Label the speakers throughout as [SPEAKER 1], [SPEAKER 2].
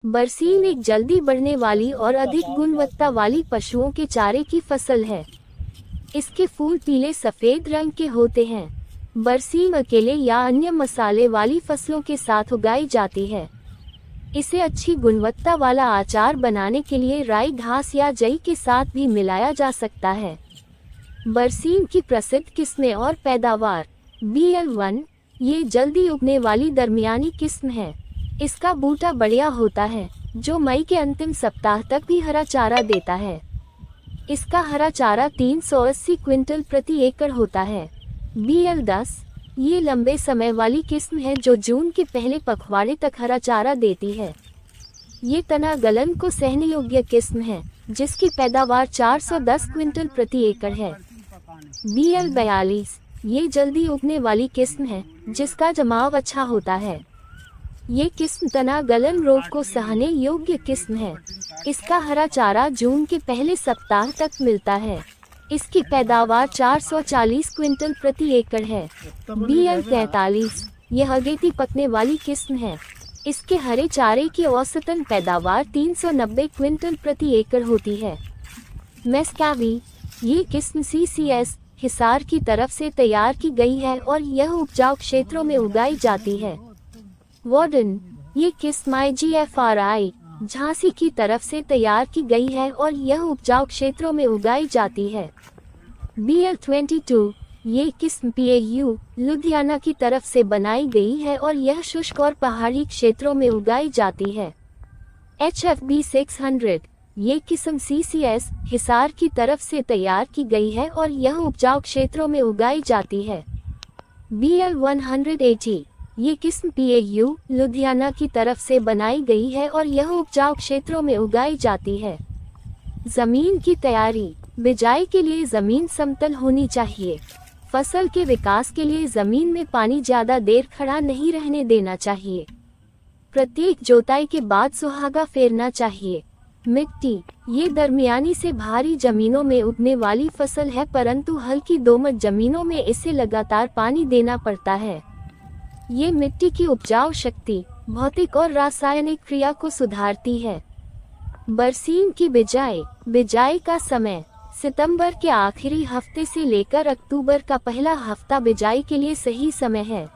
[SPEAKER 1] बरसीम एक जल्दी बढ़ने वाली और अधिक गुणवत्ता वाली पशुओं के चारे की फसल है। इसके फूल पीले सफेद रंग के होते हैं। बरसीम अकेले या अन्य मसाले वाली फसलों के साथ उगाई जाती है। इसे अच्छी गुणवत्ता वाला अचार बनाने के लिए राई घास या जई के साथ भी मिलाया जा सकता है। बरसीम की प्रसिद्ध किस्में और पैदावार। BL1 ये जल्दी उगने वाली दरमियानी किस्म है। इसका बूटा बढ़िया होता है जो मई के अंतिम सप्ताह तक भी हरा चारा देता है। इसका हरा चारा 380 क्विंटल प्रति एकड़ होता है। BL10 ये लंबे समय वाली किस्म है जो जून के पहले पखवाड़े तक हरा चारा देती है। ये तना गलन को सहने योग्य किस्म है जिसकी पैदावार 410 क्विंटल प्रति एकड़ है। BL42 ये जल्दी उगने वाली किस्म है जिसका जमाव अच्छा होता है। ये किस्म तना गलन रोग को सहने योग्य किस्म है। इसका हरा चारा जून के पहले सप्ताह तक मिलता है। इसकी पैदावार 440 क्विंटल प्रति एकड़ है। BL43 यह अगेती पकने वाली किस्म है। इसके हरे चारे की औसतन पैदावार 390 क्विंटल प्रति एकड़ होती है। मेस्कावी ये किस्म CCS हिसार की तरफ से तैयार की गई है और यह उपजाऊ क्षेत्रों में उगाई जाती है। वार्डन ये किस्म IGFRI झांसी की तरफ से तैयार की गई है और यह उपजाऊ क्षेत्रों में उगाई जाती है। BL22 ये किस्म PAU लुधियाना की तरफ से बनाई गई है और यह शुष्क और पहाड़ी क्षेत्रों में उगाई जाती है। HFB 600 ये किस्म CCS हिसार की तरफ से तैयार की गई है और यह उपजाऊ क्षेत्रों में उगाई जाती है। BL180 ये किस्म PAU लुधियाना की तरफ से बनाई गई है और यह उपजाऊ क्षेत्रों में उगाई जाती है। जमीन की तैयारी। बिजाई के लिए जमीन समतल होनी चाहिए। फसल के विकास के लिए जमीन में पानी ज्यादा देर खड़ा नहीं रहने देना चाहिए। प्रत्येक जोताई के बाद सुहागा फेरना चाहिए। मिट्टी ये दरमियानी से भारी जमीनों में उगने वाली फसल है परंतु हल्की दोमट जमीनों में इसे लगातार पानी देना पड़ता है। ये मिट्टी की उपजाऊ शक्ति, भौतिक और रासायनिक क्रिया को सुधारती है। बरसीम की बिजाई। बिजाई का समय सितंबर के आखिरी हफ्ते से लेकर अक्टूबर का पहला हफ्ता बिजाई के लिए सही समय है।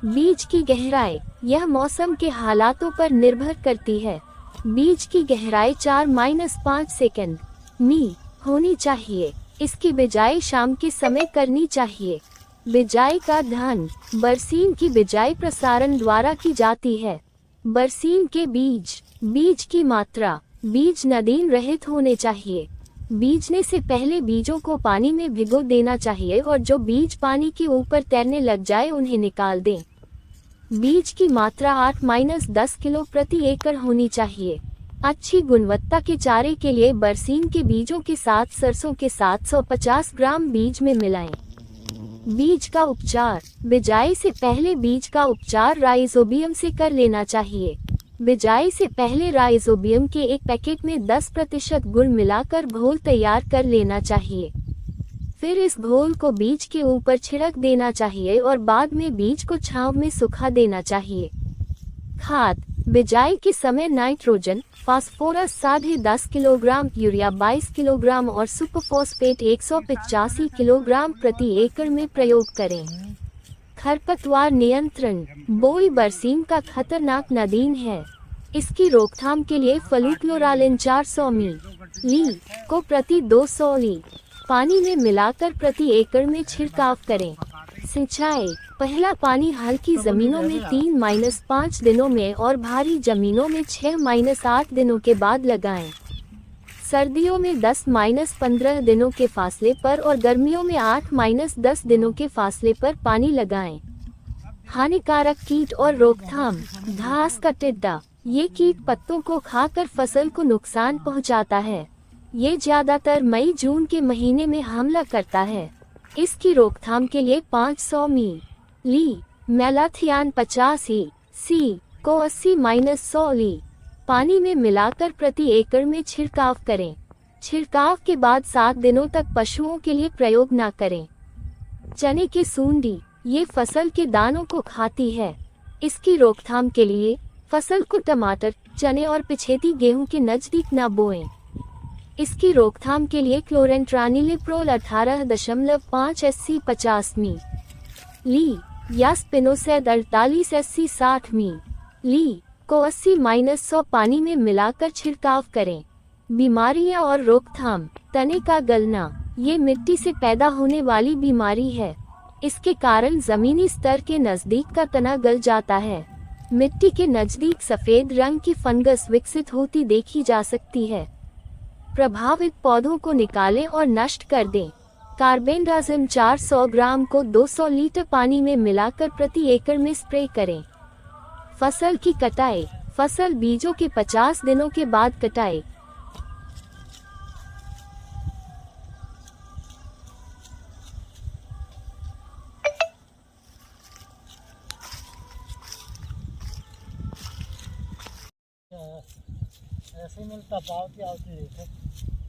[SPEAKER 1] बीज की गहराई यह मौसम के हालातों पर निर्भर करती है। बीज की गहराई 4-5 सेकंड मी होनी चाहिए। इसकी बिजाई शाम के समय करनी चाहिए। बिजाई का ध्यान। बरसीम की बिजाई प्रसारण द्वारा की जाती है। बरसीम के बीज की मात्रा। बीज नदीन रहित होने चाहिए। बीजने से पहले बीजों को पानी में भिगो देना चाहिए और जो बीज पानी के ऊपर तैरने लग जाए उन्हें निकाल दें। बीज की मात्रा 8-10 किलो प्रति एकड़ होनी चाहिए। अच्छी गुणवत्ता के चारे के लिए बरसीम के बीजों के साथ सरसों के 750 ग्राम बीज में मिलाएं। बीज का उपचार। बिजाई से पहले बीज का उपचार राइजोबियम से कर लेना चाहिए। बिजाई से पहले राइजोबियम के एक पैकेट में 10% गुड़ मिलाकर घोल तैयार कर लेना चाहिए। फिर इस घोल को बीज के ऊपर छिड़क देना चाहिए और बाद में बीज को छांव में सुखा देना चाहिए। खाद। बिजाई के समय nitrogen, phosphorus 10.5 kilogram, urea 22 kilogram और सुपरफॉस्फेट 185 किलोग्राम प्रति एकड़ में प्रयोग करें। खरपतवार नियंत्रण। बोई बरसीम का खतरनाक नदीन है। इसकी रोकथाम के लिए फ्लूक्लोरालिन 400 मिली को प्रति 200 ली पानी में मिलाकर प्रति एकड़ में छिड़काव करें। सिंचाई। पहला पानी हल्की जमीनों में 3-5 दिनों में और भारी जमीनों में 6-8 दिनों के बाद लगाएं। सर्दियों में 10-15 दिनों के फासले पर और गर्मियों में 8-10 दिनों के फासले पर पानी लगाएं। हानिकारक कीट और रोकथाम। घास का टिड्डा। ये कीट पत्तों को खाकर फसल को नुकसान पहुंचाता है। ये ज्यादातर मई-जून के महीने में हमला करता है। इसकी रोकथाम के लिए 500 मिली मेलाथियान 50 सी को 80-100 ली पानी में मिलाकर प्रति एकड़ में छिड़काव करें। छिड़काव के बाद 7 दिनों तक पशुओं के लिए प्रयोग न करें। चने की सूंडी। ये फसल के दानों को खाती है। इसकी रोकथाम के लिए फसल को टमाटर, चने और पिछेती गेहूं के नजदीक न बोएं। इसकी रोकथाम के लिए क्लोरेंट्रानिलिप्रोल 18.5 SC 50 ली या स्पिनोसैड 48 SC 60 ली को 80-100 पानी में मिलाकर छिड़काव करें। बीमारियां और रोकथाम। तने का गलना, ये मिट्टी से पैदा होने वाली बीमारी है। इसके कारण जमीनी स्तर के नजदीक का तना गल जाता है। मिट्टी के नजदीक सफेद रंग की फंगस विकसित होती देखी जा सकती है। प्रभावित पौधों को निकालें और नष्ट कर दें। कार्बेंडाजिम 400 ग्राम को 200 लीटर पानी में मिलाकर प्रति एकड़ में स्प्रे करें। फसल की कटाई। फसल बीजों के 50 दिनों के बाद कटाई।
[SPEAKER 2] ऐसे मिलता पाव की आवती है।